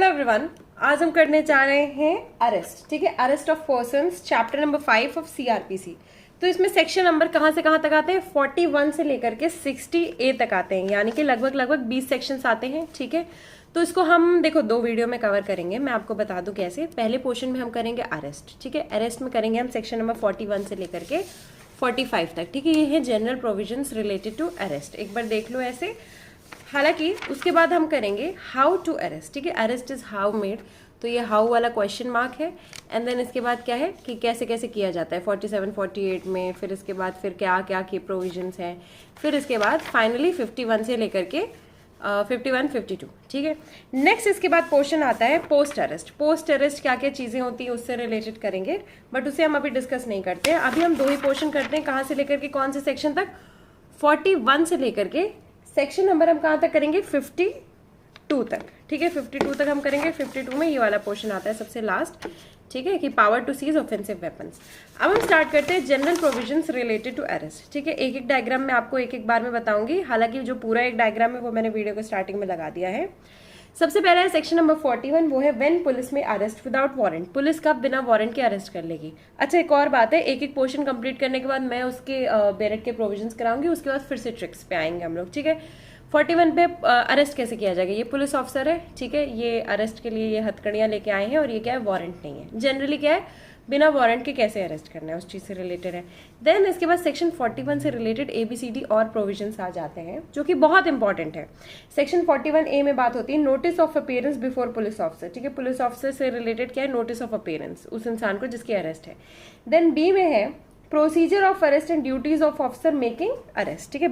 Everyone, आज हम करने जा रहे हैं अरेस्ट। ठीक है, arrest of persons, chapter number 5 of CrPC. तो इसमें सेक्शन नंबर कहाँ से कहाँ तक आते हैं? 41 से लेकर के 60A तक आते हैं, यानी कि लगभग 20 सेक्शंस आते हैं। ठीक है, तो इसको हम देखो 2 वीडियो में कवर करेंगे। मैं आपको बता दूं कैसे। पहले पोर्शन में हम करेंगे अरेस्ट। ठीक है, अरेस्ट में करेंगे हम सेक्शन नंबर 41 से लेकर के 45 तक। ठीक है, ये है general provisions related to arrest. एक बार देख लो ऐसे। हालांकि उसके बाद हम करेंगे हाउ टू अरेस्ट। ठीक है, अरेस्ट इज हाउ मेड, तो ये हाउ वाला क्वेश्चन मार्क है। एंड देन इसके बाद क्या है कि कैसे कैसे किया जाता है 47 48 में, फिर इसके बाद फिर क्या क्या की प्रोविजंस हैं, फिर इसके बाद फाइनली 51 से लेकर के 51 52। ठीक है, नेक्स्ट इसके बाद पोर्शन आता है पोस्ट अरेस्ट। पोस्ट अरेस्ट क्या क्या चीजें होती है उससे रिलेटेड करेंगे, बट उसे हम अभी डिस्कस नहीं करते हैं। अभी हम 2 ही पोर्शन करते हैं। कहाँ से लेकर के कौन से सेक्शन तक? 41 से लेकर के सेक्शन नंबर हम कहाँ तक करेंगे? 52 तक। ठीक है, 52 तक हम करेंगे। 52 में ये वाला पोर्शन आता है सबसे लास्ट। ठीक है, कि power to seize offensive weapons. अब हम स्टार्ट करते हैं general provisions related to arrest. ठीक है, एक एक डायग्राम में आपको एक एक बार में बताऊंगी। हालांकि जो पूरा एक डायग्राम है वो मैंने वीडियो को स्टार्टिंग में लगा दिया है। सबसे पहला है सेक्शन नंबर 41, वो है व्हेन पुलिस में अरेस्ट विदाउट वारंट। पुलिस कब बिना वारंट के अरेस्ट कर लेगी। अच्छा, एक और बात है, एक एक पोर्शन कंप्लीट करने के बाद मैं उसके बेरेट के प्रोविजंस कराऊंगी, उसके बाद फिर से ट्रिक्स पे आएंगे हम लोग। ठीक है, 41 पे अरेस्ट कैसे किया जाएगा। ये पुलिस ऑफिसर है, ठीक है, ये अरेस्ट के लिए ये हथकड़ियां लेके आए हैं और ये क्या है, वारंट नहीं है। जनरली क्या है, बिना वारंट के कैसे अरेस्ट करना है उस चीज से रिलेटेड है। देन इसके बाद सेक्शन 41 से रिलेटेड ABCD और प्रोविजंस आ जाते हैं जो कि बहुत इंपॉर्टेंट है। सेक्शन 41A में बात होती है notice of appearance before police officer. ठीक है, पुलिस ऑफिसर से रिलेटेड क्या है, नोटिस ऑफ अपीयरेंस उस इंसान को जिसकी अरेस्ट है। देन B में है procedure of arrest and duties of officer making arrest. ठीक है,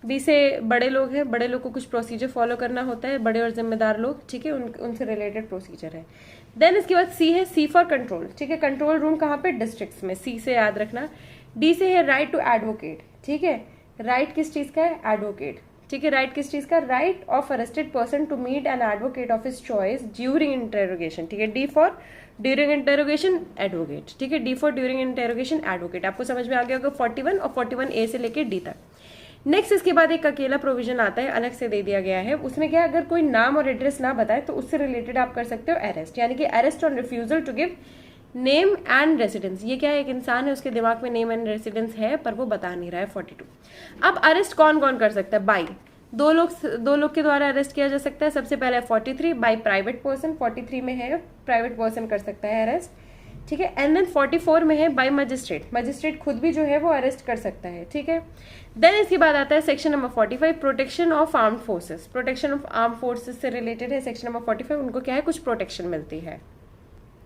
बी से बड़े लोग हैं, बड़े लोग को कुछ प्रोसीजर फॉलो करना होता है, बड़े और जिम्मेदार लोग। ठीक है, उनसे रिलेटेड प्रोसीजर है। देन इसके बाद सी है सी फॉर कंट्रोल। ठीक है, कंट्रोल रूम कहाँ पे? डिस्ट्रिक्ट्स में। सी से याद रखना। डी से है राइट टू एडवोकेट। ठीक है, राइट किस चीज का है? एडवोकेट। ठीक है, राइट किस चीज का? Right of arrested person to meet an advocate of his choice during interrogation. ठीक है, D for during interrogation advocate. ठीक है, D for during interrogation advocate. आपको समझ में आ गया होगा 41 और 41A से लेकर डी तक। नेक्स्ट इसके बाद एक अकेला प्रोविजन आता है, अलग से दे दिया गया है। उसमें क्या, अगर कोई नाम और एड्रेस ना बताए तो उससे रिलेटेड आप कर सकते हो अरेस्ट, यानी कि arrest on refusal to give name and residence. ये क्या है, एक इंसान है, उसके दिमाग में नेम एंड रेसिडेंस है पर वो बता नहीं रहा है। 42। अब अरेस्ट कौन कौन कर सकता है? बाई दो लोग के द्वारा अरेस्ट किया जा सकता है। सबसे पहले 43 बाई प्राइवेट पर्सन। 43 में है प्राइवेट पर्सन कर सकता है अरेस्ट। ठीक है, एंड देन 44 में है बाय मजिस्ट्रेट। मजिस्ट्रेट खुद भी जो है वो अरेस्ट कर सकता है। ठीक है, देन इसके बाद आता है section number 45 protection of armed forces. Protection of armed forces से रिलेटेड है सेक्शन नंबर 45। उनको क्या है, कुछ प्रोटेक्शन मिलती है।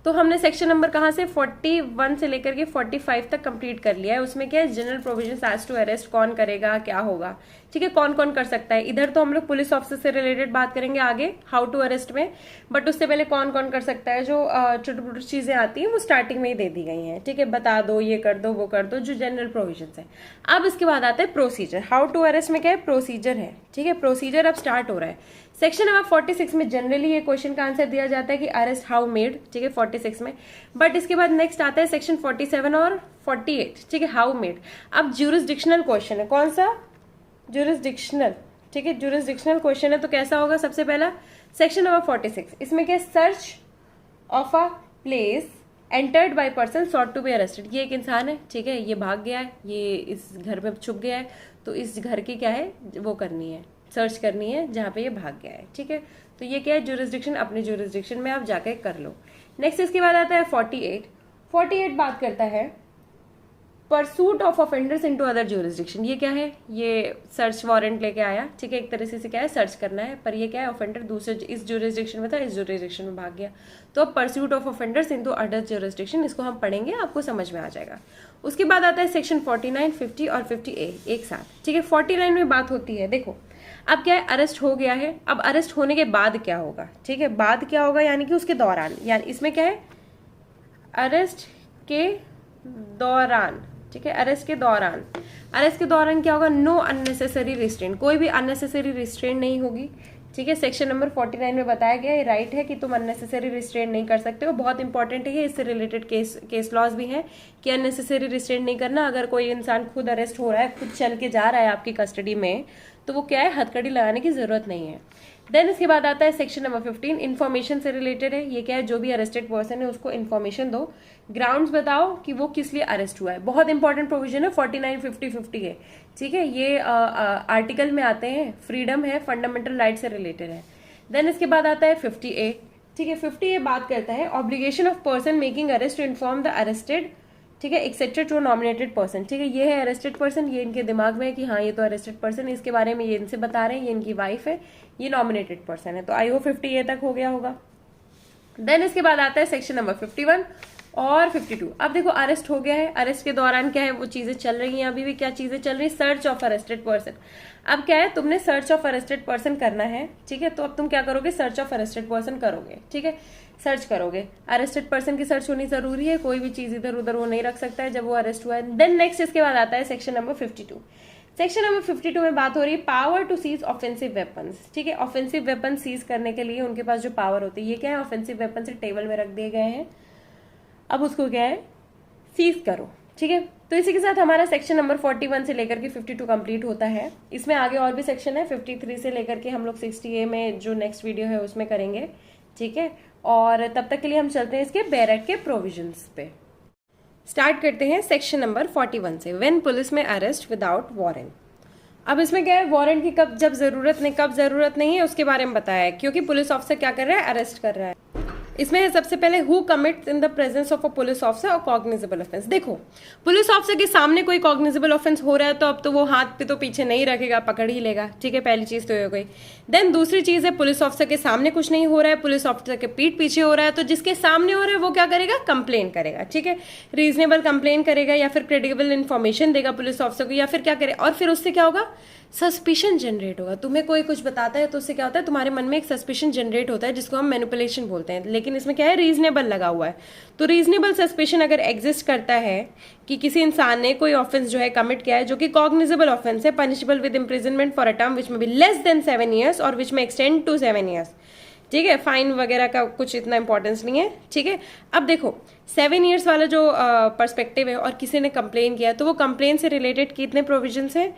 तो हमने सेक्शन नंबर कहाँ से 41 से लेकर के 45 तक कंप्लीट कर लिया है। उसमें क्या है, general provisions as to arrest, कौन करेगा, क्या होगा। ठीक है, कौन कौन कर सकता है। इधर तो हम लोग पुलिस ऑफिसर से रिलेटेड बात करेंगे आगे हाउ टू अरेस्ट में, बट उससे पहले कौन कौन कर सकता है। जो छोटी छोटी चीजें आती हैं वो स्टार्टिंग में ही दे दी गई हैं। ठीक है, बता दो, ये कर दो, वो कर दो, जो जनरल प्रोविजंस है। अब इसके बाद आता है प्रोसीजर। हाउ टू अरेस्ट में क्या है, प्रोसीजर है। ठीक है, प्रोसीजर अब स्टार्ट हो रहा है। सेक्शन नंबर 46 में जनरली ये क्वेश्चन का आंसर दिया जाता है कि अरेस्ट हाउ मेड। ठीक है, 46 में। बट इसके बाद नेक्स्ट आता है सेक्शन 47 और 48। ठीक है, हाउ मेड। अब ज्यूरिसडिक्शनल क्वेश्चन है। कौन सा? ज्यूरिसडिक्शनल। ठीक है, ज्यूरिसडिक्शनल क्वेश्चन है तो कैसा होगा? सबसे पहला सेक्शन नंबर 46, इसमें क्या, search of a place entered by person sought to be arrested. ये एक इंसान है, ठीक है, ये भाग गया है, ये इस घर में छुप गया है, तो इस घर की क्या है, वो करनी है, सर्च करनी है जहां पे ये भाग गया है। ठीक है, तो ये क्या है, ज्यूरिसडिक्शन। अपने ज्यूरिसडिक्शन में आप जाके कर लो। नेक्स्ट इसके बाद आता है 48 बात करता है pursuit of offenders into other jurisdiction. ये क्या है, ये सर्च वारंट लेके आया। ठीक है, एक तरह से क्या है, सर्च करना है, पर ये क्या है, ऑफेंडर दूसरे इस ज्यूरिसडिक्शन में था, इस ज्यूरिसडिक्शन में भाग गया, तो अब pursuit of offenders into other jurisdiction, इसको हम पढ़ेंगे, आपको समझ में आ जाएगा। उसके बाद आता है सेक्शन 49 50 और 50A एक साथ। ठीक है, 49 में बात होती है, देखो अब क्या है, अरेस्ट हो गया है, अब अरेस्ट होने के बाद क्या होगा। ठीक है, बाद क्या होगा, यानी कि उसके दौरान, यानी इसमें क्या है, अरेस्ट के दौरान। ठीक है, अरेस्ट के दौरान क्या होगा, नो अननेसेसरी रिस्ट्रेंट। कोई भी अननेसेसरी रिस्ट्रेंट नहीं होगी। ठीक है, सेक्शन नंबर 49 में बताया गया, ये राइट है कि तुम अननेसेसरी रिस्ट्रेंट नहीं कर सकते हो। बहुत इंपॉर्टेंट है, इससे रिलेटेड केस लॉज भी हैं कि अननेसेसरी रिस्ट्रेंट नहीं करना। अगर कोई इंसान खुद अरेस्ट हो रहा है, खुद चल के जा रहा है आपकी कस्टडी में, तो वो क्या है, हथकड़ी लगाने की जरूरत नहीं है। देन इसके बाद आता है सेक्शन नंबर 15, इन्फॉर्मेशन से रिलेटेड है। ये क्या है, जो भी अरेस्टेड पर्सन है उसको इन्फॉर्मेशन दो, ग्राउंड्स बताओ कि वो किस लिए अरेस्ट हुआ है। बहुत इंपॉर्टेंट प्रोविजन है, 49, 50, 50 है, ठीक है। ये आर्टिकल में आते हैं, फ्रीडम है, फंडामेंटल राइट से रिलेटेड है। देन इसके बाद आता है 50A, ठीक है। 50A बात करता है obligation of person making arrest to inform the arrested, ठीक है, एक्सेप्टेड टू नॉमिनेटेड पर्सन, ठीक है। ये है अरेस्टेड पर्सन, ये इनके दिमाग में है कि हाँ ये तो अरेस्टेड पर्सन है, इसके बारे में ये इनसे बता रहे हैं, ये इनकी वाइफ है, ये नॉमिनेटेड पर्सन है। तो आई होप 50A तक हो गया होगा। देन इसके बाद आता है सेक्शन नंबर 51 और 52। अब देखो अरेस्ट हो गया है, अरेस्ट के दौरान क्या है, वो चीजें चल रही हैं, अभी भी क्या चीजें चल रही है, सर्च ऑफ अरेस्टेड पर्सन। अब क्या है, तुमने सर्च ऑफ अरेस्टेड पर्सन करना है, ठीक है। तो अब तुम क्या करोगे, सर्च ऑफ अरेस्टेड पर्सन करोगे, ठीक है, सर्च करोगे। अरेस्टेड पर्सन की सर्च होनी जरूरी है, कोई भी चीज इधर उधर वो नहीं रख सकता है जब वो अरेस्ट हुआ है। देन नेक्स्ट इसके बाद आता है सेक्शन नंबर 52। सेक्शन नंबर 52 में बात हो रही है power to seize offensive weapons, ठीक है। ऑफेंसिव वेपन सीज करने के लिए उनके पास जो पावर होती है, ये क्या है, ऑफेंसिव वेपन से टेबल में रख दिए गए हैं, अब उसको क्या है, सीज करो, ठीक है। तो इसी के साथ हमारा सेक्शन नंबर 41 से लेकर के 52 कंप्लीट होता है। इसमें आगे और भी सेक्शन है, 53 से लेकर के हम लोग 60A में जो नेक्स्ट वीडियो है उसमें करेंगे, ठीक है। और तब तक के लिए हम चलते हैं इसके बैरक के प्रोविजंस पे। स्टार्ट करते हैं सेक्शन नंबर 41 से, व्हेन पुलिस में अरेस्ट विदाउट वारंट। अब इसमें क्या है, वारंट की कब जब जरूरत नहीं है उसके बारे में बताया है, क्योंकि पुलिस ऑफिसर क्या कर रहा है, अरेस्ट कर रहा है। इसमें है सबसे पहले who commits in the presence of a police officer और कॉग्निजेबल ऑफेंस। देखो पुलिस ऑफिसर के सामने कोई कॉग्निजेबल ऑफेंस हो रहा है तो अब तो वो हाथ पे तो पीछे नहीं रखेगा, पकड़ ही लेगा, ठीक है, पहली चीज तो ये हो गई। देन दूसरी चीज है, पुलिस ऑफिसर के सामने कुछ नहीं हो रहा है, पुलिस ऑफिसर के पीठ पीछे हो रहा है, तो जिसके सामने हो रहा है वो क्या करेगा, कंप्लेन करेगा, ठीक है, रीजनेबल कंप्लेन करेगा या फिर क्रेडिबल इन्फॉर्मेशन देगा पुलिस ऑफिसर को, या फिर क्या करे, और फिर उससे क्या होगा, सस्पिशन जनरेट होगा। तुम्हें कोई कुछ बताता है तो उससे क्या होता है, तुम्हारे मन में एक सस्पिशन जनरेट होता है जिसको हम मैनिपुलेशन बोलते हैं। लेकिन इसमें क्या है, रीजनेबल लगा हुआ है। तो रीजनेबल सस्पिशन अगर एग्जिस्ट करता है कि किसी इंसान ने कोई ऑफेंस जो है कमिट किया है जो कि कॉग्निजेबल ऑफेंस है, punishable with imprisonment for a term which में बी लेस देन 7 years और विच में एक्सटेंड टू 7 years, ठीक है। फाइन वगैरह का कुछ इतना इंपॉर्टेंस नहीं है, ठीक है। अब देखो 7 years वाला जो पर्सपेक्टिव है और किसी ने कंप्लेन किया तो वो कंप्लेन से रिलेटेड कितने प्रोविजंस हैं,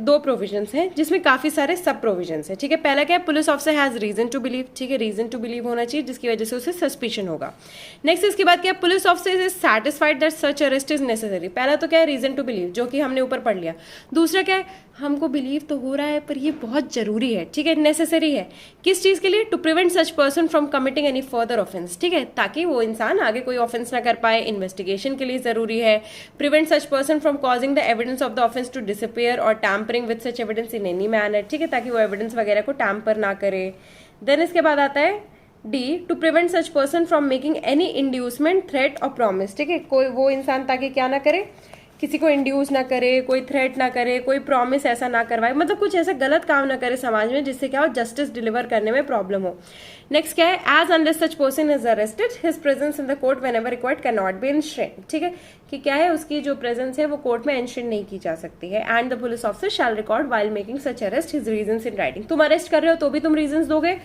2 प्रोविजंस हैं जिसमें काफी सारे सब प्रोविजंस हैं, ठीक है। पहला क्या है, police officer has reason to believe, ठीक है, रीजन टू बिलीव होना चाहिए जिसकी वजह से उसे सस्पिशन होगा। नेक्स्ट इसके बाद क्या है, police officer is satisfied that such arrest is necessary. पहला तो क्या है, रीजन टू बिलीव, जो कि हमने ऊपर पढ़ लिया। दूसरा क्या है, हमको बिलीव तो हो रहा है पर ये बहुत जरूरी है, ठीक है, नेसेसरी है। किस चीज के लिए, to prevent such person from committing any further offence, ठीक है, ताकि वो इंसान आगे कोई ऑफेंस ना कर पाए, इन्वेस्टिगेशन के लिए जरूरी है। Prevent such person from causing the evidence of the offence to disappear और tampering with such evidence in any manner, ठीक है, ताकि वो एविडेंस वगैरह को टैम्पर ना करे। देन इसके बाद आता है D, to prevent such person from making any inducement, threat और प्रॉमिस, ठीक है, कोई वो इंसान ताकि क्या ना करे, किसी को इंड्यूस ना करे, कोई थ्रेट ना करे, कोई प्रॉमिस ऐसा ना करवाए, मतलब कुछ ऐसा गलत काम ना करे समाज में जिससे क्या हो, जस्टिस डिलीवर करने में प्रॉब्लम हो। नेक्स्ट क्या है, as unless such person is arrested his presence in the court whenever required can not be ensured, ठीक है, कि क्या है, उसकी जो प्रेजेंस है वो कोर्ट में एंश्रेंड नहीं की जा सकती है। And the police officer shell record while making such arrest his reasons in writing. तुम अरेस्ट कर रहे हो तो भी तुम रीजंस दोगे,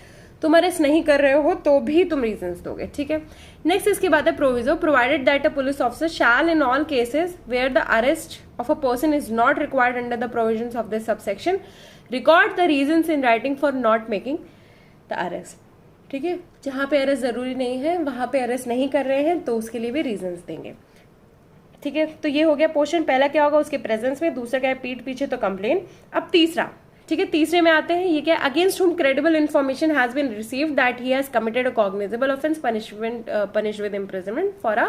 तुम अरेस्ट नहीं कर रहे हो तो भी तुम रीजंस दोगे, ठीक है। नेक्स्ट इसके बाद है proviso, provided that a police officer shall in all cases where the arrest of a person is not required under the provisions of this subsection record the reasons in writing for not making the arrest, ठीक है। जहां पे arrest जरूरी नहीं है, वहां पे arrest नहीं कर रहे हैं तो उसके लिए भी रीजंस देंगे, ठीक है। तो ये हो गया पोर्शन, पहला क्या होगा, उसके प्रेजेंस में, दूसरा क्या है, पीठ पीछे तो कंप्लेन। अब तीसरा, ठीक है, तीसरे में आते हैं, ये क्या, against whom credible information has been received that he has committed a cognizable offence punish with imprisonment for a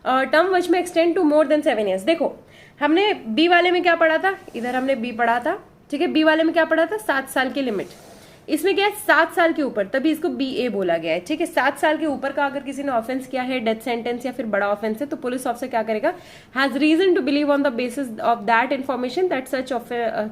term which may extend to more than 7 years। देखो हमने बी वाले में क्या पढ़ा था, इधर हमने बी पढ़ा था, ठीक है, बी वाले में क्या पढ़ा था, 7 साल की लिमिट। इसमें क्या है, 7 साल के ऊपर, तभी इसको BA बोला गया है, ठीक है। 7 साल के ऊपर का अगर किसी ने ऑफेंस किया है, डेथ सेंटेंस या फिर बड़ा ऑफेंस है, तो पुलिस ऑफिसर क्या करेगा, has reason to believe on the basis of that information that such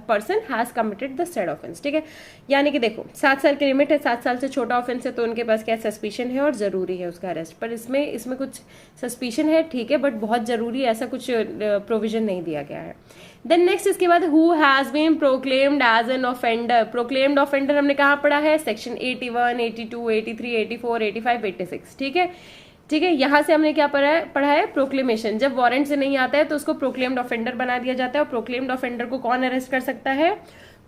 person has committed the said offence, ठीक है। यानी कि देखो 7 साल की लिमिट है, 7 साल से छोटा ऑफेंस है तो उनके पास क्या सस्पिशन है और जरूरी है उसका अरेस्ट, पर इसमें कुछ सस्पिशन है, ठीक है, बट बहुत जरूरी है ऐसा कुछ प्रोविजन नहीं दिया गया है। देन नेक्स्ट इसके बाद who has been proclaimed as an offender. Proclaimed offender हमने कहाँ पढ़ा है, सेक्शन 81, 82, 83, 84, 85, 86, ठीक है, ठीक है। यहां से हमने क्या पढ़ा है प्रोक्लेमेशन, जब वारंट से नहीं आता है तो उसको प्रोक्लेम्ड ऑफेंडर बना दिया जाता है। और प्रोक्लेम्ड ऑफेंडर को कौन अरेस्ट कर सकता है,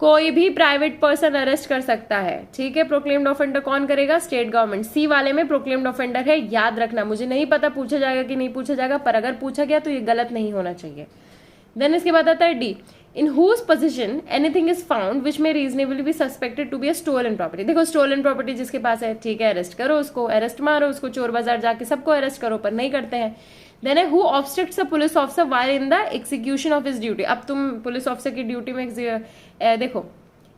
कोई भी प्राइवेट पर्सन अरेस्ट कर सकता है, ठीक है। प्रोक्लेम्ड ऑफेंडर कौन करेगा? State government. सी वाले में प्रोक्लेम्ड ऑफेंडर है, याद रखना। मुझे नहीं पता पूछा जाएगा कि नहीं पूछा जाएगा, पर अगर पूछा गया तो ये गलत नहीं होना चाहिए। देन इसके बाद आता है D, in whose possession anything is found which may reasonably be suspected to be a stolen property. देखो स्टोलन प्रॉपर्टी जिसके पास है, ठीक है, अरेस्ट करो उसको, अरेस्ट मारो उसको, चोर बाजार जाके सबको अरेस्ट करो, पर नहीं करते हैं। देन है who obstructs a police officer while in the execution of his duty. अब तुम पुलिस ऑफिसर की ड्यूटी में देखो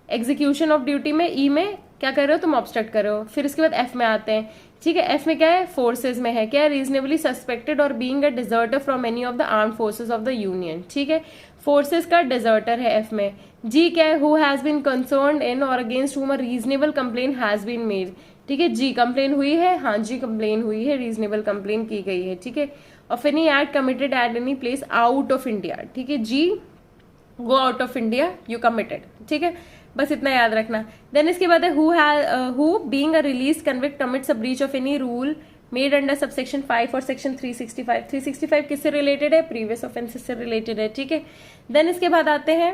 एग्जीक्यूशन ऑफ ड्यूटी में ई में क्या कर रहे हो तुम? ऑब्स्ट्रक्ट कर रहे हो। फिर इसके बाद एफ में आते हैं, ठीक है। एफ में क्या है? फोर्सेज में है, क्या है? रीजनेबली सस्पेक्टेड और being a deserter from any of the armed forces of the union, ठीक है। फोर्सेज का डिजर्टर है एफ में। जी क्या है? Who has been concerned in और against whom a reasonable complaint has been made, ठीक है। जी कंप्लेन हुई है, हाँ जी कंप्लेन हुई है, रीजनेबल कंप्लेन की गई है, ठीक है। Of any act committed at any place out of India, ठीक है। जी go out of India you committed, ठीक है। बस इतना याद रखना। देन इसके बाद है who being a release convict commits a breach of any rule made under subsection 5 और सेक्शन 365। 365 किससे रिलेटेड है? प्रीवियस ऑफेंसेस से रिलेटेड है, ठीक है। देन इसके बाद आते हैं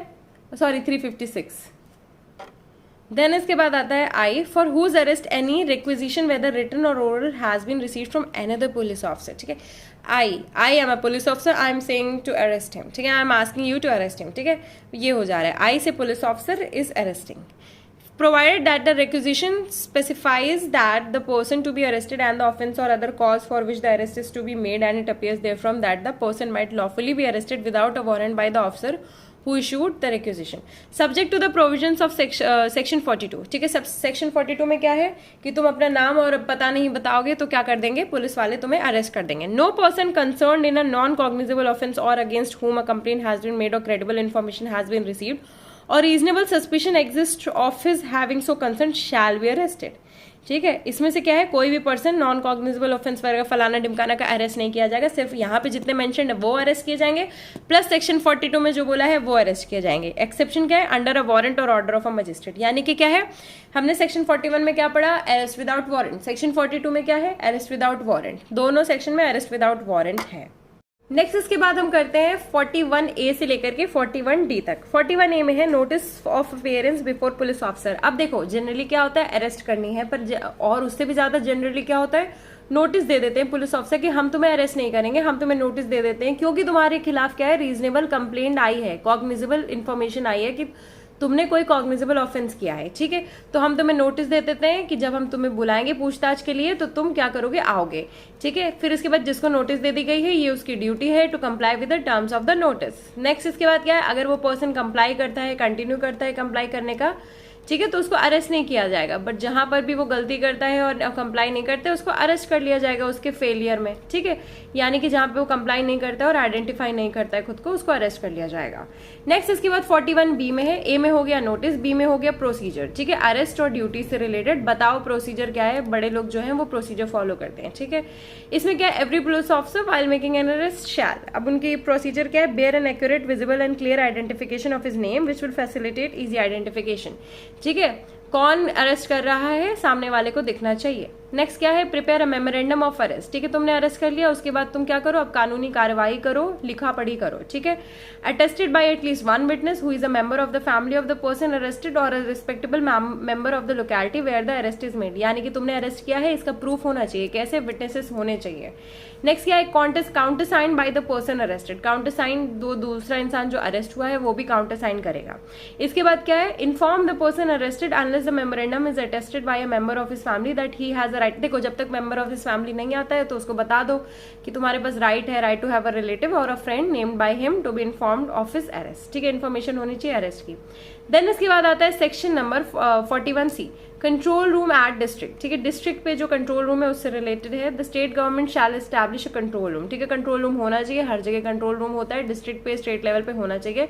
356। देन इसके बाद आता है I, for whose arrest any requisition whether written or oral has been received from another police officer, ठीक है। I am a police officer, I am saying to arrest him, ठीक है। I am asking you to arrest him, ठीक है। ये हो जा रहा है, I say police officer is arresting, provided that the requisition specifies that the person to be arrested and the offence or other cause for which the arrest is to be made and it appears therefrom that the person might lawfully be arrested without a warrant by the officer who issued the requisition, subject to the provisions of section 42, ठीक है। Section 42 में क्या है कि तुम अपना नाम और पता नहीं बताओगे तो क्या कर देंगे? पुलिस वाले तुम्हें अरेस्ट कर देंगे। No person concerned in a non cognizable offence or against whom a complaint has been made or credible information has been received or reasonable suspicion exist of his having so concern shall be arrested, ठीक है। इसमें से क्या है? कोई भी person non cognizable offence वगैरह फलाना ढिमकाना का अरेस्ट नहीं किया जाएगा, सिर्फ यहाँ पे जितने मेंशन है वो अरेस्ट किए जाएंगे, प्लस सेक्शन 42 में जो बोला है वो अरेस्ट किए जाएंगे। एक्सेप्शन क्या है? अंडर अ वारंट और ऑर्डर ऑफ अ मजिस्ट्रेट, यानी कि क्या है? हमने सेक्शन 41 में क्या पढ़ा? Arrest without warrant. सेक्शन 42 में क्या है? Arrest without warrant. दोनों सेक्शन में अरेस्ट विदाउट वारंट है। नेक्स्ट इसके बाद हम करते हैं 41A से लेकर के 41D तक। 41A में है notice of appearance before police officer. अब देखो जनरली क्या होता है? अरेस्ट करनी है, पर और उससे भी ज्यादा जनरली क्या होता है? नोटिस दे देते हैं पुलिस ऑफिसर कि हम तुम्हें अरेस्ट नहीं करेंगे, हम तुम्हें नोटिस दे देते हैं क्योंकि तुम्हारे खिलाफ क्या है? रीजनेबल कंप्लेंट आई है, कॉग्निजेबल इन्फॉर्मेशन आई है कि तुमने कोई कॉग्निजेबल ऑफेंस किया है, ठीक है। तो हम तुम्हें नोटिस दे देते हैं कि जब हम तुम्हें बुलाएंगे पूछताछ के लिए तो तुम क्या करोगे? आओगे, ठीक है। फिर इसके बाद जिसको नोटिस दे दी गई है ये उसकी ड्यूटी है to comply with the terms of the notice. Next इसके बाद क्या है? अगर वो पर्सन कंप्लाई करता है, कंटिन्यू करता है कंप्लाई करने का, ठीक है, तो उसको अरेस्ट नहीं किया जाएगा। बट जहां पर भी वो गलती करता है और कंप्लाई नहीं करते उसको अरेस्ट कर लिया जाएगा उसके फेलियर में, ठीक है। यानी कि जहां पे वो कंप्लाई नहीं करता और आइडेंटिफाई नहीं करता है खुद को, उसको अरेस्ट कर लिया जाएगा। नेक्स्ट इसके बाद 41B में है, ए में हो गया नोटिस, बी में हो गया प्रोसीजर, ठीक है। अरेस्ट और ड्यूटी से रिलेटेड बताओ प्रोसीजर क्या है? बड़े लोग जो है वो प्रोसीजर फॉलो करते हैं, ठीक है। इसमें क्या है? Every police officer while making an arrest shall, अब उनकी प्रोसीजर क्या है? Bear an accurate visible and clear identification of his name which will facilitate easy identification, ठीक है। कौन अरेस्ट कर रहा है सामने वाले को दिखना चाहिए। नेक्स्ट क्या है? Prepare a memorandum of arrest, ठीक है। तुमने अरेस्ट कर लिया, उसके बाद तुम क्या करो? अब कानूनी कार्रवाई करो, लिखा पढ़ी करो, ठीक है। Attested by at least one witness who is a member of the family of the person arrested or a respectable member of the locality where the arrest is made, यानी कि तुमने अरेस्ट किया है इसका प्रूफ होना चाहिए। कैसे? विटनेसेस होने चाहिए। नेक्स्ट क्या है? Countersign by the person arrested, countersign दूसरा इंसान जो अरेस्ट हुआ है वो भी काउंटर साइन करेगा। इसके बाद क्या है? Inform the person arrested unless the memorandum is attested bye a member of his family that he has a right. देखो जब तक मेंबर ऑफ हिज फैमिली नहीं आता है तो उसको बता दो कि तुम्हारे पास राइट है, right to have a relative or a friend named by him to be informed of his arrest, ठीक है। इन्फॉर्मेशन होनी चाहिए अरेस्ट की। देन इसके बाद आता है section number 41C, control room at district, ठीक है। डिस्ट्रिक्ट पे जो कंट्रोल रूम है उससे रिलेटेड है। The state government shell establish a control room, ठीक है। कंट्रोल रूम होना चाहिए, हर जगह कंट्रोल रूम होता है, डिस्ट्रिक्ट पे स्टेट लेवल पे होना चाहिए।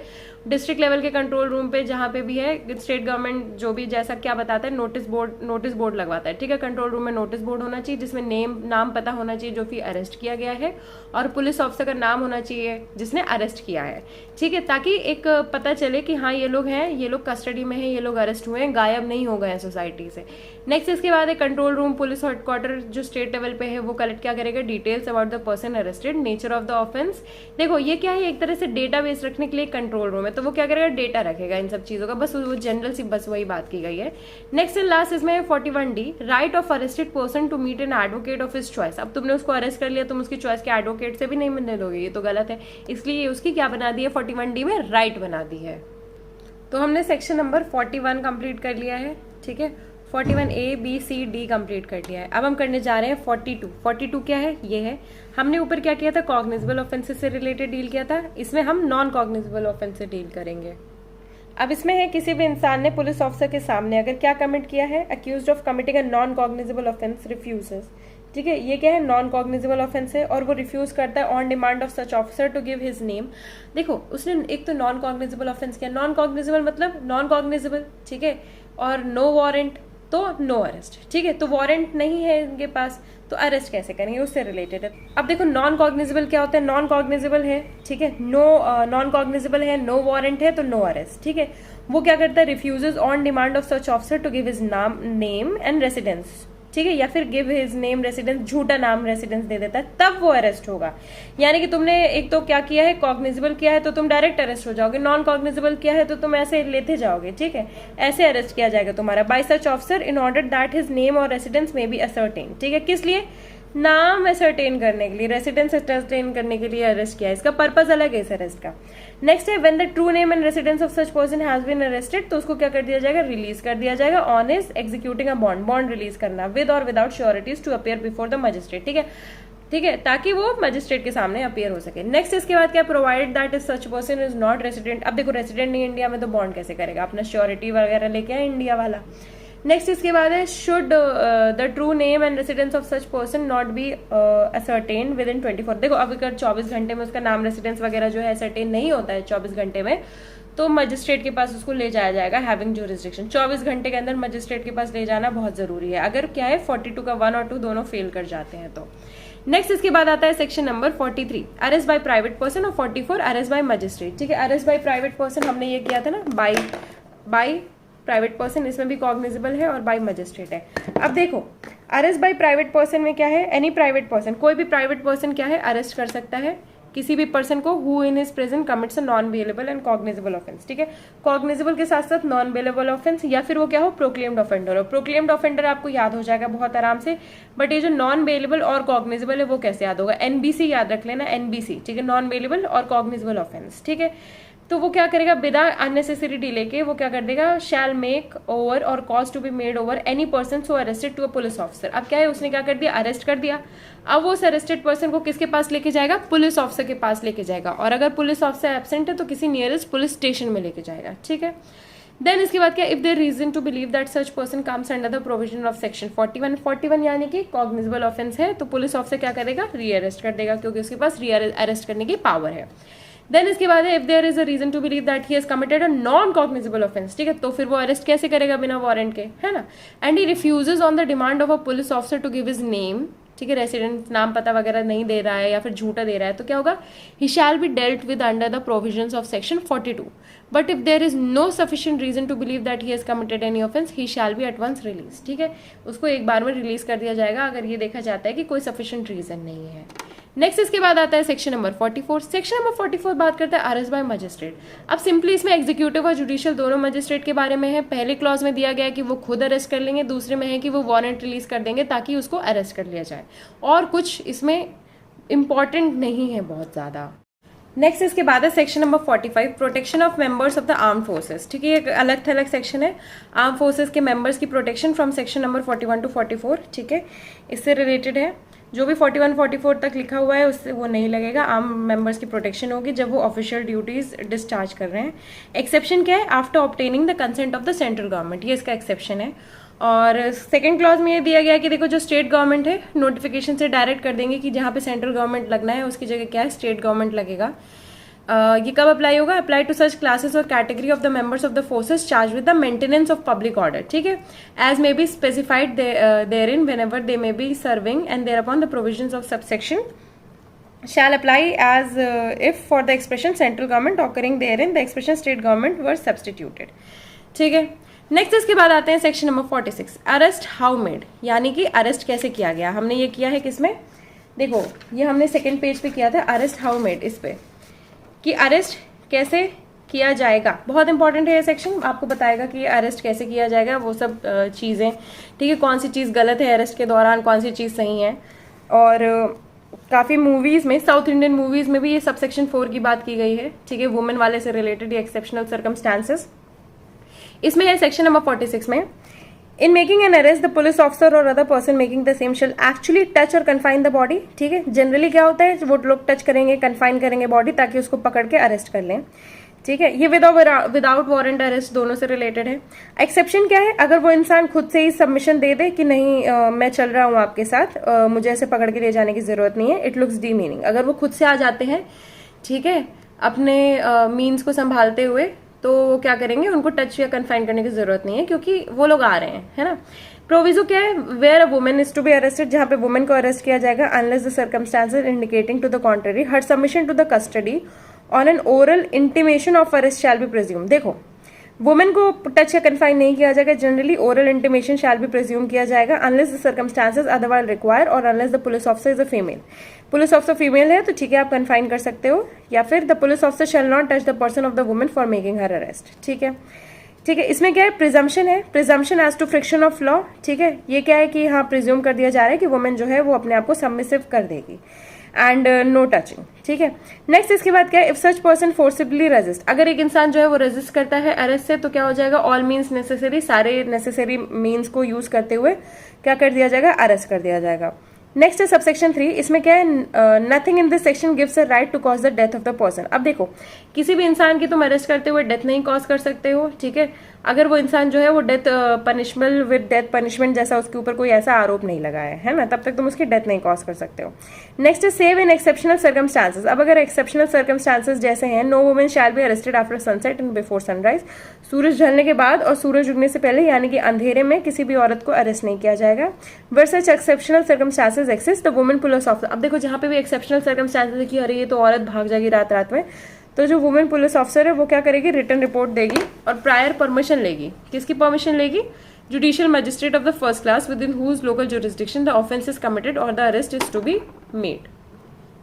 डिस्ट्रिक्ट लेवल के कंट्रोल रूम पे जहां पे भी है स्टेट गवर्नमेंट जो भी जैसा क्या बताता है नोटिस बोर्ड लगवाता है, ठीक है। कंट्रोल रूम में नोटिस बोर्ड होना चाहिए जिसमें नाम पता होना चाहिए जो कि अरेस्ट किया गया है और पुलिस ऑफिसर का नाम होना चाहिए जिसने अरेस्ट किया है, ठीक है। ताकि एक पता चले कि हाँ ये लोग हैं, ये लोग कस्टडी में है, ये लोग अरेस्ट हुए हैं, गायब नहीं हो गए हैं सोसाइटी अथॉरिटीज है। नेक्स्ट इसके बाद है कंट्रोल रूम, पुलिस हेडक्वार्टर जो स्टेट लेवल पे है वो कलेक्ट क्या करेगा, details about the person arrested, nature of the offence. देखो ये क्या है, एक तरह से डेटा बेस रखने के लिए कंट्रोल रूम है, तो वो क्या करेगा, डेटा रखेगा इन सब चीजों का, बस वो जनरल सी बस वही बात की गई है। नेक्स्ट एंड लास्ट इसमें 41D, right of arrested person to meet an advocate of his choice. अब तुमने उसको अरेस्ट कर लिया, तुम उसकी चॉइस के एडवोकेट से भी नहीं मिलने दोगे, ये तो गलत है, इसलिए उसकी क्या बना दी है 41D में, राइट बना दी है। तो हमने सेक्शन नंबर 41 कंप्लीट कर लिया है, ठीक है, 41A B C D complete कर लिया है। अब हम करने जा रहे हैं 42। 42 क्या है, ये है, हमने ऊपर क्या किया था, कॉग्निजेबल ऑफेंसेस से रिलेटेड डील किया था, इसमें हम नॉन कॉग्निजेबल ऑफेंस से डील करेंगे। अब इसमें है, किसी भी इंसान ने पुलिस ऑफिसर के सामने अगर क्या कमिट किया है, accused of committing a non cognizable offence refuses, ठीक है, ये क्या है, नॉन कॉग्निजेबल ऑफेंस है, और वो रिफ्यूज करता है on demand of such officer to give his name. देखो उसने एक तो नॉन कॉग्निजेबल ऑफेंस किया, नॉन कॉग्निजेबल मतलब नॉन कॉग्निजेबल, ठीक है, और नो वारंट तो नो अरेस्ट, ठीक है, तो वारंट नहीं है इनके पास, तो अरेस्ट कैसे करेंगे, उससे रिलेटेड है। अब देखो नॉन कॉग्निजेबल क्या होता है, नॉन कॉग्निजेबल है, ठीक है, नॉन कॉग्निजेबल है, नो वारंट है, तो नो अरेस्ट, ठीक है, वो क्या करता है, refuses on demand of such officer to give his name and residence, ठीक है, या फिर गिव हिज नेम रेसिडेंस, झूठा नाम रेसिडेंस दे देता है, तब वो अरेस्ट होगा। यानी कि तुमने एक तो क्या किया है, कॉग्निजेबल किया है तो तुम डायरेक्ट अरेस्ट हो जाओगे, नॉन कॉग्निजेबल किया है तो तुम ऐसे लेते जाओगे, ठीक है, ऐसे अरेस्ट किया जाएगा तुम्हारा, bye such officer in order that his name और रेसिडेंस मे बी असर्टेन, ठीक है, किस लिए, नाम असर्टेन करने के लिए, रेसिडेंस असर्टेन करने के लिए अरेस्ट किया है, इसका पर्पज अलग है इस अरेस्ट का। नेक्स्ट है when the true name and residence of such person has been arrested, तो उसको क्या कर दिया जाएगा, रिलीज कर दिया जाएगा on is executing a bond, bond release करना, विद और without sureties to appear before the magistrate, ठीक है, ठीक है, ताकि वो मजिस्ट्रेट के सामने अपीयर हो सके। नेक्स्ट इसके बाद क्या, provided that is such person is not resident. अब देखो रेसिडेंट नहीं इंडिया में तो बॉन्ड कैसे करेगा, अपना श्योरिटी वगैरह लेके आए इंडिया वाला। नेक्स्ट इसके बाद है should the true name and residence of such person not be ascertain with in 24। देखो अब अगर 24 घंटे में उसका नाम रेसिडेंस वगैरह जो है असर्टेन नहीं होता है 24 घंटे में, तो मजिस्ट्रेट के पास उसको ले जाया जाएगा हैविंग ज्यूरिसडिक्शन। 24 घंटे के अंदर मजिस्ट्रेट के पास ले जाना बहुत जरूरी है, अगर क्या है 42 का 1 और 2 दोनों फेल कर जाते हैं तो। नेक्स्ट इसके बाद आता है section number 43, arrest by private person, और 44 अरेस्ट बाय मजिस्ट्रेट, ठीक है, अरेस्ट बाय प्राइवेट पर्सन हमने ये किया था ना, बाय प्राइवेट पर्सन, इसमें भी कॉग्निजेबल है और बाय मजिस्ट्रेट है। अब देखो अरेस्ट बाय प्राइवेट पर्सन में क्या है, एनी प्राइवेट पर्सन, कोई भी प्राइवेट पर्सन क्या है, अरेस्ट कर सकता है किसी भी पर्सन को who in his presence commits a non bailable and cognizable offence, ठीक है, कॉग्निजेबल के साथ साथ नॉन बेलेबल ऑफेंस, या फिर वो क्या हो, प्रोक्लेम्ड ऑफेंडर हो। प्रोक्लेम्ड ऑफेंडर आपको याद हो जाएगा बहुत आराम से, बट ये जो नॉन बेलेबल और कॉग्निजेबल है वो कैसे याद होगा, NBC याद रख लेना, NBC, ठीक है, नॉन बेलेबल और कॉग्निजेबल ऑफेंस, ठीक है। तो वो क्या करेगा, बिना अननेसेसरी डिले के वो क्या कर देगा, शैल मेक ओवर और cause to be made over any person so arrested to a police officer. अब क्या है, उसने क्या कर दिया, अरेस्ट कर दिया, अब वो उस अरेस्टेड पर्सन को किसके पास लेके जाएगा, पुलिस ऑफिसर के पास लेके जाएगा, और अगर पुलिस ऑफिसर एब्सेंट है तो किसी नियरेस्ट पुलिस स्टेशन में लेके जाएगा, ठीक है। देन इसके बाद क्या, if there reason to believe that such person comes under the provision of section 41 यानी कि कॉग्निजेबल ऑफेंस है, तो पुलिस ऑफिसर क्या करेगा, री अरेस्ट कर देगा, क्योंकि उसके पास री अरेस्ट करने की पावर है। देन इसके बाद है if there is a reason to believe that he has committed a non cognizable offence, ठीक है, तो फिर वो अरेस्ट कैसे करेगा, बिना वारंट के, है ना, and he refuses on the demand of a police officer to give his name, ठीक है, रेसिडेंट नाम पता वगैरह नहीं दे रहा है या फिर झूठा दे रहा है, तो क्या होगा, he shall be dealt with under the provisions of section 42, but if there is no sufficient reason to believe that he has committed any offence he shall be at once release, ठीक है, उसको एक बार में release कर दिया जाएगा अगर ये देखा जाता है कि कोई सफिशिएंट रीजन नहीं है। नेक्स्ट इसके बाद आता है सेक्शन नंबर 44। सेक्शन नंबर 44 बात करता है अरेस्ट बाय मजिस्ट्रेट। अब सिंपली इसमें एग्जीक्यूटिव और जुडिशियल दोनों मजिस्ट्रेट के बारे में है। पहले क्लॉज में दिया गया है कि वो खुद अरेस्ट कर लेंगे, दूसरे में है कि वो वारंट रिलीज कर देंगे ताकि उसको अरेस्ट कर लिया जाए, और कुछ इसमें इंपॉर्टेंट नहीं है बहुत ज्यादा। नेक्स्ट इसके बाद है section number 45, protection of members of the arm forces, ठीक है, एक अलग थलग सेक्शन है, आर्म फोर्सेस के मेंबर्स की protection from section number 41 to 44, ठीक है, इससे रिलेटेड है। जो भी 41-44 तक लिखा हुआ है उससे वो नहीं लगेगा, आर्म मेंबर्स की प्रोटेक्शन होगी जब वो ऑफिशियल ड्यूटीज डिस्चार्ज कर रहे हैं। एक्सेप्शन क्या है, after obtaining the consent of the central government, ये इसका एक्सेप्शन है। और सेकंड क्लॉज में ये दिया गया है कि देखो जो स्टेट गवर्नमेंट है नोटिफिकेशन से डायरेक्ट कर देंगे कि जहाँ पे सेंट्रल गवर्नमेंट लगना है उसकी जगह क्या है, स्टेट गवर्नमेंट लगेगा। ये कब अप्लाई होगा, अप्लाई टू सच क्लासेस और category of the members of the forces charge with the maintenance of public order, ठीक है, as may be specified therein whenever they may be serving and thereupon the provisions of subsection shall apply as if for the expression central government occurring therein the expression state government were substituted, ठीक है। Next इसके बाद आते हैं section number 46, arrest how made, यानी कि arrest कैसे किया गया। हमने ये किया है किसमें, देखो ये हमने सेकंड पेज पे किया था, अरेस्ट हाउ मेड, इस पे कि अरेस्ट कैसे किया जाएगा। बहुत इंपॉर्टेंट है ये सेक्शन, आपको बताएगा कि अरेस्ट कैसे किया जाएगा, वो सब चीज़ें, ठीक है, कौन सी चीज़ गलत है अरेस्ट के दौरान, कौन सी चीज़ सही है। और काफ़ी मूवीज़ में, साउथ इंडियन मूवीज़ में भी ये सब सेक्शन 4 की बात की गई है, ठीक है, वुमेन वाले से रिलेटेड, एक्सेप्शनल सर्कमस्टांसेस। इसमें है सेक्शन नंबर 46 में, in making an arrest the police officer और other person making the same shall actually touch or confine the body, ठीक है। जनरली क्या होता है, वो लोग टच करेंगे, कन्फाइन करेंगे बॉडी ताकि उसको पकड़ के अरेस्ट कर लें, ठीक है। ये विदाउट वारंट अरेस्ट दोनों से रिलेटेड है। एक्सेप्शन क्या है, अगर वो इंसान खुद से ही सबमिशन दे दे कि नहीं मैं चल रहा हूँ आपके साथ, मुझे ऐसे पकड़ के ले जाने की जरूरत नहीं है, इट लुक्स डी मीनिंग, अगर वो खुद से आ जाते हैं, ठीक है, अपने मीन्स को संभालते हुए, तो वो क्या करेंगे, उनको टच या कन्फाइन करने की जरूरत नहीं है क्योंकि वो लोग आ रहे हैं, है ना। प्रोविजो क्या है, where a women is to be arrested, जहां पे वुमेन को अरेस्ट किया जाएगा unless the circumstances indicating to the contrary, her submission to the custody on an oral intimation of arrest shall be presume. देखो women को touch या confine नहीं किया जाएगा, generally oral intimation shall be presume किया जाएगा unless the circumstances otherwise require or unless the police officer is a female. Police officer female है तो ठीक है, आप कन्फाइन कर सकते हो, या फिर the police officer shall not touch the person of the women for making her arrest, ठीक है। ठीक है, इसमें क्या है, प्रिजम्पशन है, presumption as to friction of law, ठीक है। ये क्या है कि हाँ प्रिज्यूम कर दिया जा रहा है कि वुमेन जो है वो अपने आप को सबमिसिव कर देगी, एंड नो टचिंग, ठीक है। नेक्स्ट इसके बाद क्या है, if such person forcibly resist, अगर एक इंसान जो है वो रेजिस्ट करता है अरेस्ट से, तो क्या हो जाएगा, ऑल मीन्स नेसेसरी, सारे नेसेसरी मीन्स को यूज करते हुए क्या कर दिया जाएगा, अरेस्ट कर दिया जाएगा। नेक्स्ट है सबसेक्शन 3, इसमें क्या है, nothing in this section gives a right to cause the death of the person. अब देखो किसी भी इंसान की तुम अरेस्ट करते हुए डेथ नहीं कॉज कर सकते हो, ठीक है, अगर वो इंसान जो है वो death punishment with death punishment जैसा उसके ऊपर कोई ऐसा आरोप नहीं लगाया है ना, तब तक तुम उसकी डेथ नहीं कॉज कर सकते हो। नेक्स्ट है सेव इन एक्सेप्शनल सर्कमस्टांसेस, अब अगर एक्सेप्शनल सर्कमस्टांसेस जैसे हैं, no women shall be arrested after sunset and before sunrise, सूरज ढलने के बाद और सूरज उगने से पहले यानी कि अंधेरे में किसी भी औरत को अरेस्ट नहीं किया जाएगा। Where such exceptional circumstances exist the women police officer, अब देखो जहां पे भी एक्सेप्शनल सर्कमस्टांसेस है कि अरे ये तो औरत भाग जाएगी रात रात में, तो जो वुमेन पुलिस ऑफिसर है वो क्या करेगी, रिटर्न रिपोर्ट देगी और प्रायर परमिशन लेगी, किसकी परमिशन लेगी, judicial magistrate of the first class within whose local jurisdiction the offence is committed or the arrest is to be made.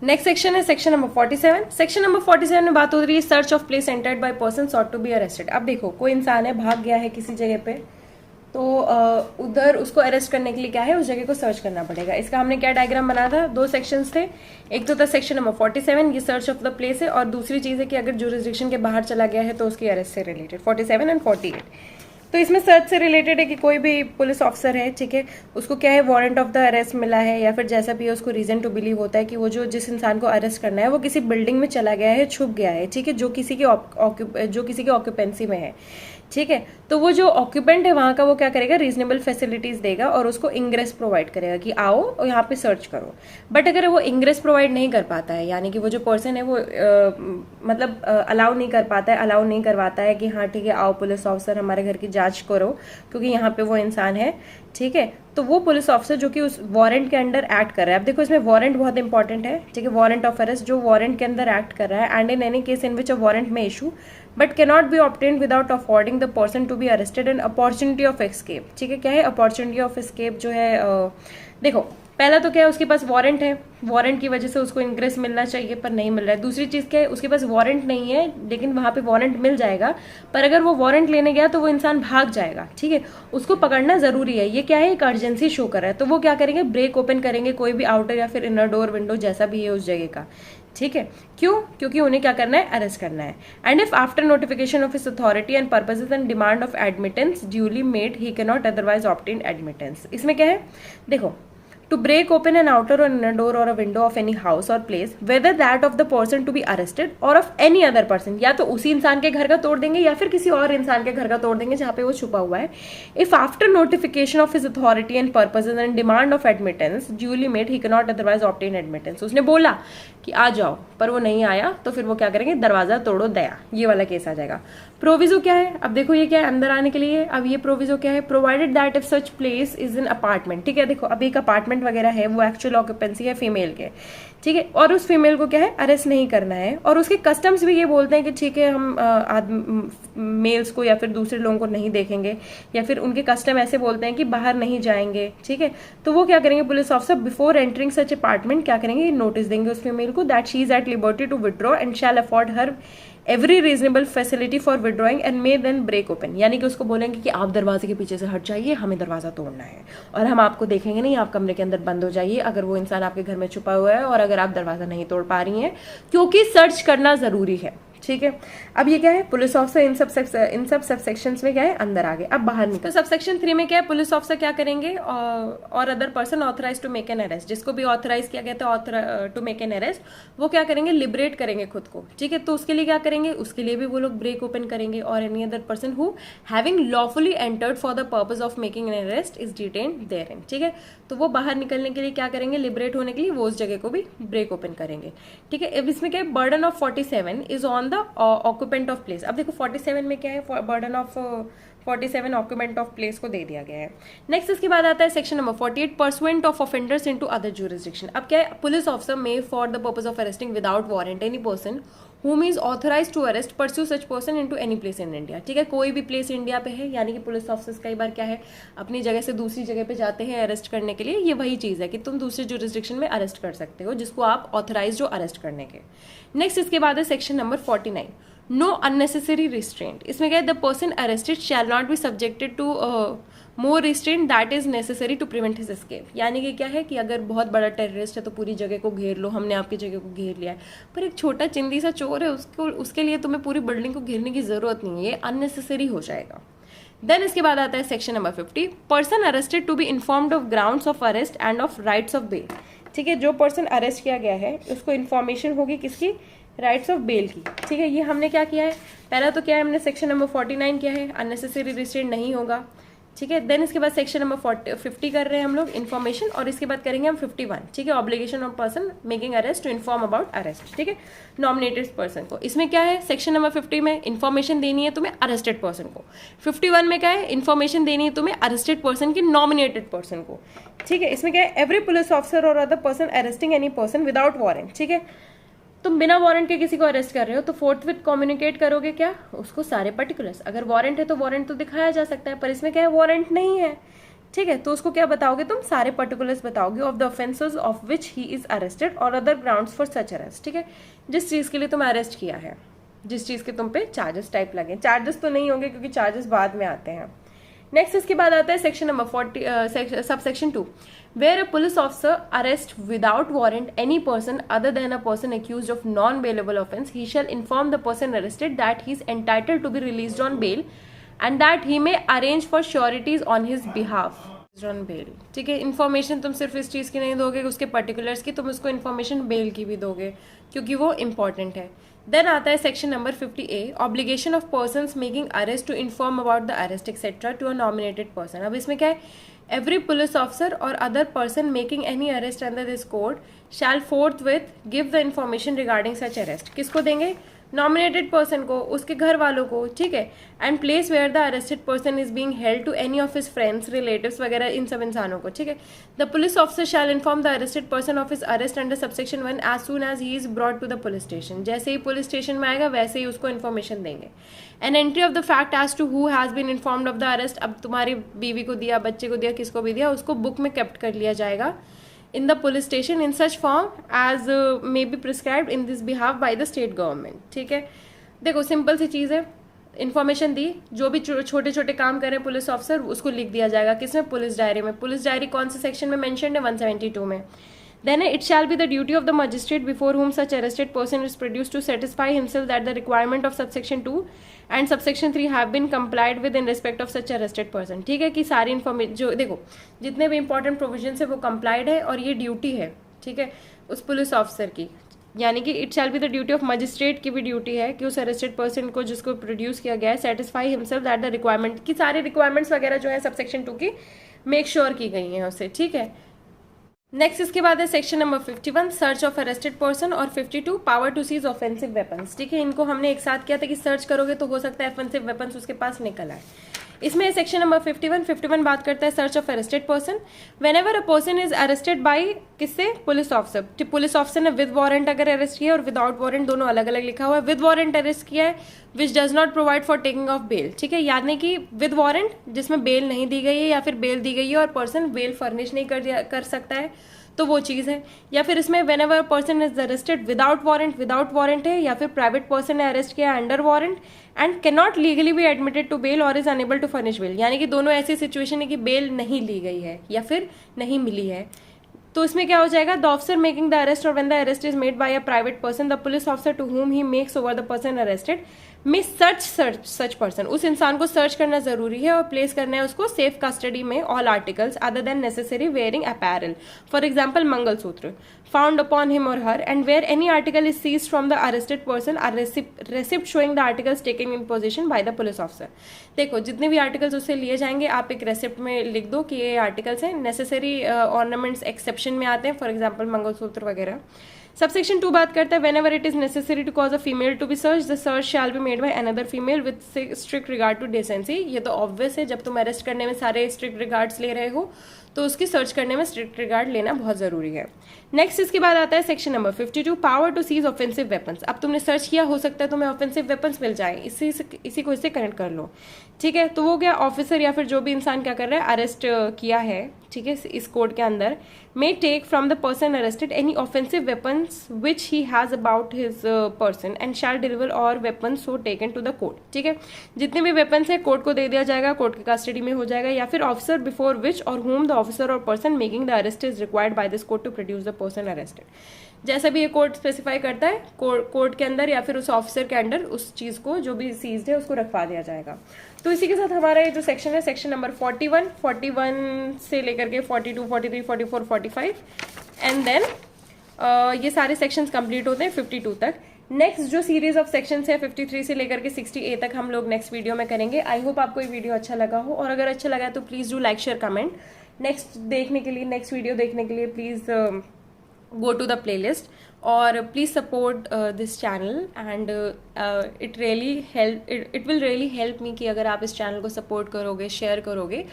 Next section है सेक्शन नंबर 47। सेक्शन नंबर 47 में बात हो रही है search of place entered by person sought to be arrested. अब देखो कोई इंसान है, भाग गया है किसी जगह पे, तो उधर उसको अरेस्ट करने के लिए क्या है, उस जगह को सर्च करना पड़ेगा। इसका हमने क्या डायग्राम बना था, 2 सेक्शंस थे, एक तो था सेक्शन नंबर 47, ये सर्च ऑफ द प्लेस है, और दूसरी चीज है कि अगर जुरिस्डिक्शन के बाहर चला गया है तो उसकी अरेस्ट से रिलेटेड, 47 एंड 48। तो इसमें सर्च से रिलेटेड है कि कोई भी पुलिस ऑफिसर है, ठीक है, उसको क्या है, वारंट ऑफ द अरेस्ट मिला है, या फिर जैसा भी है उसको रीजन टू बिलीव होता है कि वो जो जिस इंसान को अरेस्ट करना है वो किसी बिल्डिंग में चला गया है, छुप गया है, ठीक है, जो किसी की ऑक्यूपेंसी में है, ठीक है। तो वो जो ऑक्यूपेंट है वहां का वो क्या करेगा, रीजनेबल फैसिलिटीज देगा और उसको इंग्रेस प्रोवाइड करेगा कि आओ और यहाँ पे सर्च करो। बट अगर वो इंग्रेस प्रोवाइड नहीं कर पाता है, यानी कि वो जो पर्सन है वो मतलब अलाउ नहीं कर पाता है, अलाउ नहीं करवाता है कि हाँ ठीक है आओ पुलिस ऑफिसर हमारे घर की जांच करो क्योंकि यहाँ पे वो इंसान है, ठीक है, तो वो पुलिस ऑफिसर जो कि उस वारंट के अंडर एक्ट कर रहा है, अब देखो इसमें वारंट बहुत इंपॉर्टेंट है, ठीक है, वारंट ऑफ अरेस्ट जो वारंट के अंदर एक्ट कर रहा है, and in any case in which a warrant may issue but cannot be obtained without affording the person to be arrested and opportunity of escape, ठीक है। क्या है अपॉर्चुनिटी ऑफ एस्केप जो है, देखो पहला तो क्या है उसके पास वारंट है, वारंट की वजह से उसको इंग्रेस मिलना चाहिए पर नहीं मिल रहा है। दूसरी चीज क्या है, उसके पास वारंट नहीं है लेकिन वहां पे वारंट मिल जाएगा, पर अगर वो वारंट लेने गया तो वो इंसान भाग जाएगा, ठीक है, उसको पकड़ना जरूरी है। ये क्या है, एक अर्जेंसी शो कर रहा है, तो वो क्या करेंगे, ब्रेक ओपन करेंगे कोई भी आउटर या फिर इनर डोर विंडो जैसा भी है उस जगह का, ठीक है। क्यों, क्योंकि उन्हें क्या करना है, अरेस्ट करना है। And if after notification of his authority and purposes and demand of admittance duly made he can not otherwise obtain admittance. इसमें क्या है, देखो to break open an outer or inner door or a window of any house or place whether that of the person to be arrested or of any other person, या तो उसी इंसान के घर का तोड़ देंगे या फिर किसी और इंसान के घर का तोड़ देंगे जहां पे वो छुपा हुआ है। if after notification of his authority and purposes and demand of admittance duly made he cannot otherwise obtain admittance, उसने बोला कि आ जाओ पर वो नहीं आया तो फिर वो क्या करेंगे, दरवाजा तोड़ो दया, ये वाला केस आ जाएगा। प्रोविजो क्या है, अब देखो ये क्या है, अंदर आने के लिए, अब ये प्रोविजो क्या है, provided that if such place is in apartment, ठीक है, देखो अब एक अपार्टमेंट अपार्टमेंट वगैरह है वो एक्चुअल ऑक्यूपेंसी है फीमेल के, ठीक है, और उस फीमेल को क्या है अरेस्ट नहीं करना है। और उसके कस्टम्स भी ये बोलते हैं कि ठीक है हम मेल्स को या फिर दूसरे लोगों को नहीं देखेंगे, या फिर उनके कस्टम ऐसे बोलते हैं कि बाहर नहीं जाएंगे, ठीक है। तो वो क्या करेंगे, police officer before entering such apartment क्या करेंगे, नोटिस देंगे उस फीमेल को that she is at liberty to withdraw and shall afford her every reasonable facility for withdrawing and may then break open, यानी कि उसको बोलेंगे कि आप दरवाजे के पीछे से हट जाइए, हमें दरवाजा तोड़ना है और हम आपको देखेंगे नहीं, आप कमरे के अंदर बंद हो जाइए अगर वो इंसान आपके घर में छुपा हुआ है और अगर आप दरवाजा नहीं तोड़ पा रही हैं, क्योंकि सर्च करना जरूरी है, ठीक है। अब ये क्या है, पुलिस ऑफिसर इन सब सबसेक्शंस में क्या है अंदर आ गए। अब बाहर निकल, तो सबसेक्शन 3 में क्या है, पुलिस ऑफिसर क्या करेंगे, और other person authorise to make an arrest, जिसको भी ऑथराइज किया गया था टू मेक एन अरेस्ट, वो क्या करेंगे, लिबरेट करेंगे खुद को, ठीक है। तो उसके लिए क्या करेंगे, उसके लिए भी वो लोग ब्रेक ओपन करेंगे, or any other person who having lawfully entered for the purpose of making an arrest is detained therein, ठीक है। तो वो बाहर निकलने के लिए क्या करेंगे, लिबरेट होने के लिए वो उस जगह को भी ब्रेक ओपन करेंगे, ठीक है। अब इसमें क्या है, burden of 47 is on the occupant of place. अब देखो 47 में क्या है, burden of 47 occupant of place को दे दिया गया है। नेक्स्ट इसके बाद आता है section number 48 pursuant of offenders into other jurisdiction. अब क्या है, police officer may for the purpose of arresting without warrant any person whom is authorized to arrest pursue such person into any place in India, ठीक है। कोई भी place India पे है, यानी कि पुलिस ऑफिसर्स कई बार क्या है अपनी जगह से दूसरी जगह पे जाते हैं अरेस्ट करने के लिए, ये वही चीज़ है कि तुम दूसरे जुरिस्डिक्शन में अरेस्ट कर सकते हो जिसको आप ऑथराइज हो अरेस्ट करने के। नेक्स्ट इसके बाद है section number 49 no unnecessary restraint. इसमें क्या है, the person arrested shall not be subjected to more restraint that is necessary to prevent his escape, यानी कि क्या है कि अगर बहुत बड़ा टेररिस्ट है तो पूरी जगह को घेर लो, हमने आपकी जगह को घेर लिया है, पर एक छोटा चिंदी सा चोर है उसके लिए तुम्हें पूरी बिल्डिंग को घेरने की जरूरत नहीं है, ये अननेसेसरी हो जाएगा। देन इसके बाद आता है section number 50 person arrested to be informed of grounds of arrest and of rights of bail, ठीक है। जो पर्सन अरेस्ट किया गया है उसको इन्फॉर्मेशन होगी किसकी, राइट्स ऑफ बेल की, ठीक है। ये हमने क्या किया है, पहला तो क्या है हमने सेक्शन नंबर 49 किया है, अननेसेसरी रिस्ट्रेंट नहीं होगा, ठीक है। देन इसके बाद सेक्शन नंबर 50 कर रहे हैं हम लोग इन्फॉर्मेशन, और इसके बाद करेंगे हम 51, ठीक है, obligation of person making arrest to inform about arrest, ठीक है, नॉमिनेटेड पर्सन को। इसमें क्या है, सेक्शन नंबर 50 में इन्फॉर्मेशन देनी है तुम्हें अरेस्टेड पर्सन को, 51 में क्या है, इन्फॉर्मेशन देनी है तुम्हें अरेस्टेड पर्सन की नॉमिनेटेड पर्सन को, ठीक है। इसमें क्या है, एवरी पुलिस ऑफिसर और other person arresting any person without warrant, ठीक है। तुम बिना वारंट के किसी को अरेस्ट कर रहे हो तो फोर्थविथ कम्युनिकेट करोगे क्या, उसको सारे पर्टिकुलर्स, अगर वारंट है तो वारंट तो दिखाया जा सकता है, पर इसमें क्या है वारंट नहीं है, ठीक है। तो उसको क्या बताओगे, तुम सारे पर्टिकुलर्स बताओगे of the offences of which he is arrested or other grounds for such arrest, ठीक है। जिस चीज के लिए तुम अरेस्ट किया है, जिस चीज के तुम पे चार्जेस टाइप लगे, चार्जेस तो नहीं होंगे क्योंकि चार्जेस बाद में आते हैं। नेक्स्ट इसके बाद आता है section number 40 subsection 2 where a police officer arrest without warrant any person other than a person accused of non-bailable offense, he shall inform the person arrested that he is entitled to be released on bail and that he may arrange for sureties on his behalf on bail, ठीक है। Information तुम सिर्फ इस चीज़ की नहीं दोगे, उसके particulars की, तुम उसको इन्फॉर्मेशन बेल की भी दोगे क्योंकि वो इंपॉर्टेंट है। देन आता है section number 50A obligation of persons making arrest to inform about the arrest etcetera to a nominated person. अब इसमें क्या है, एवरी पुलिस ऑफिसर और other person making any arrest under this code shall forthwith give the information regarding such arrest, किसको देंगे, nominated person को, उसके घर वालों को, ठीक है, and place where the arrested person is being held to any of his friends relatives वगैरह, इन सब इंसानों को, ठीक है। The police officer shall inform the arrested person of his arrest under subsection 1 as soon as he is brought to the police station, जैसे ही police station में आएगा वैसे ही उसको इन्फॉर्मेशन देंगे। An entry of the fact as to who has been informed of the arrest, अब तुम्हारी बीवी को दिया, बच्चे को दिया, किसको भी दिया, उसको बुक में केप्ट कर लिया जाएगा in the police station in such form as may be prescribed in this behalf by the state government, ठीक है। देखो सिंपल सी चीज़ है, इन्फॉर्मेशन दी, जो भी छोटे छोटे काम कर रहे हैं पुलिस ऑफिसर उसको लिख दिया जाएगा किसमें, पुलिस डायरी में। पुलिस डायरी कौन से सेक्शन में मेंशन्ड है, 172 में। Then it shall be the duty of the magistrate before whom such arrested person is produced to satisfy himself that the requirement of subsection 2 and subsection 3 have been complied with in respect of such arrested person, ठीक है, कि सारी information जो देखो जितने भी important provision है वो कंप्लाइड है और ये ड्यूटी है, ठीक है, उस पुलिस ऑफिसर की, यानी कि it shall be the duty of magistrate की भी ड्यूटी है कि उस अरेस्टेड पर्सन को जिसको प्रोड्यूस किया गया है satisfy himself that the requirement की सारी रिक्वायरमेंट्स वगैरह जो है सबसेक्शन 2 की मेक श्योर की गई हैं उससे, ठीक है। नेक्स्ट इसके बाद है section number 51 search of arrested person और 52 power to seize offensive weapons, ठीक है। इनको हमने एक साथ किया था कि सर्च करोगे तो हो सकता है ऑफेंसिव वेपन्स उसके पास निकल आए। इसमें सेक्शन नंबर 51 बात करता है search of arrested person. Whenever a person is arrested bye किससे, पुलिस ऑफिसर। पुलिस ऑफिसर ने विद वारंट अगर अरेस्ट किया और विदाउट वारंट दोनों अलग अलग लिखा हुआ है। विद वारंट अरेस्ट किया है which does not provide for taking of bail, ठीक है, यानी कि विद वारंट जिसमें बेल नहीं दी गई है या फिर बेल दी गई है और पर्सन बेल फर्निश नहीं कर सकता है, तो वो चीज़ है। या फिर इसमें whenever person is arrested without warrant है, या फिर प्राइवेट पर्सन ने अरेस्ट किया under warrant and cannot legally be admitted to bail or is unable to furnish bail, यानी कि दोनों ऐसी सिचुएशन है कि बेल नहीं ली गई है या फिर नहीं मिली है। तो इसमें क्या हो जाएगा, the officer making the arrest or when the arrest is made by a private person the police officer to whom he makes over the person arrested may such person, उस इंसान को सर्च करना जरूरी है और प्लेस करना है उसको सेफ कस्टडी में all articles other than necessary wearing apparel, for example mangalsutra found upon him or her, and where any article is seized from the arrested person are receipt showing the articles taken in possession by the police officer. देखो जितने भी articles उससे लिए जाएंगे आप एक receipt में लिख दो कि ये आर्टिकल्स हैं, नेसेसरी ऑर्नामेंट्स एक्सेप्शन में आते हैं, फॉर एग्जाम्पल मंगलसूत्र वगैरह। सबसेक्शन 2 बात करता है whenever it is necessary to cause a female to be searched, the search shall be made by another female with strict regard to decency। ये तो ऑब्वियस है, जब तुम अरेस्ट करने में सारे स्ट्रिक्ट रिगार्ड्स ले रहे हो तो उसकी सर्च करने में स्ट्रिक्ट रिगार्ड लेना बहुत जरूरी है। नेक्स्ट इसके बाद आता है section number 52 power to seize offensive weapons. अब तुमने सर्च किया, हो सकता है तुम्हें ऑफेंसिव वेपन्स मिल जाए, इसी को इससे कनेक्ट कर लो, ठीक है। तो वो क्या, ऑफिसर या फिर जो भी इंसान क्या कर रहा है, अरेस्ट किया है, ठीक है, इस कोड के अंदर, may take from the person arrested any offensive weapons which he has about his person and shall deliver all weapons so taken to the court, ठीक है। जितने भी वेपन्स है कोर्ट को दे दिया जाएगा, कोर्ट की कस्टडी में हो जाएगा, या फिर ऑफिसर बिफोर विच और whom the officer or person making the arrest is required by this court to produce the person arrested। जैसा भी ये कोर्ट स्पेसिफाई करता है, कोर्ट के अंदर या फिर उस ऑफिसर के अंडर उस चीज को जो भी सीज्ड है उसको रखवा दिया जाएगा। तो इसी के साथ हमारा ये जो सेक्शन है, सेक्शन नंबर 41 से लेकर के 42, 43, 44, 45 एंड देन ये सारे सेक्शंस कंप्लीट होते हैं 52 तक। नेक्स्ट जो सीरीज ऑफ सेक्शंस है 53 से लेकर के 60A तक हम लोग नेक्स्ट वीडियो में करेंगे। आई होप आपको ये वीडियो अच्छा लगा हो, और अगर अच्छा लगा है तो please do like share comment. Next video देखने के लिए please go to the playlist और please support this channel and it will really help me कि अगर आप इस चैनल को सपोर्ट करोगे, शेयर करोगे,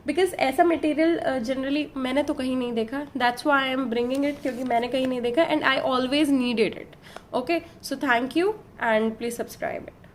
बिकॉज ऐसा मटेरियल जनरली मैंने तो कहीं नहीं देखा, that's why I am bringing it, क्योंकि मैंने कहीं नहीं देखा and I always needed it. Okay, so thank you and please subscribe it.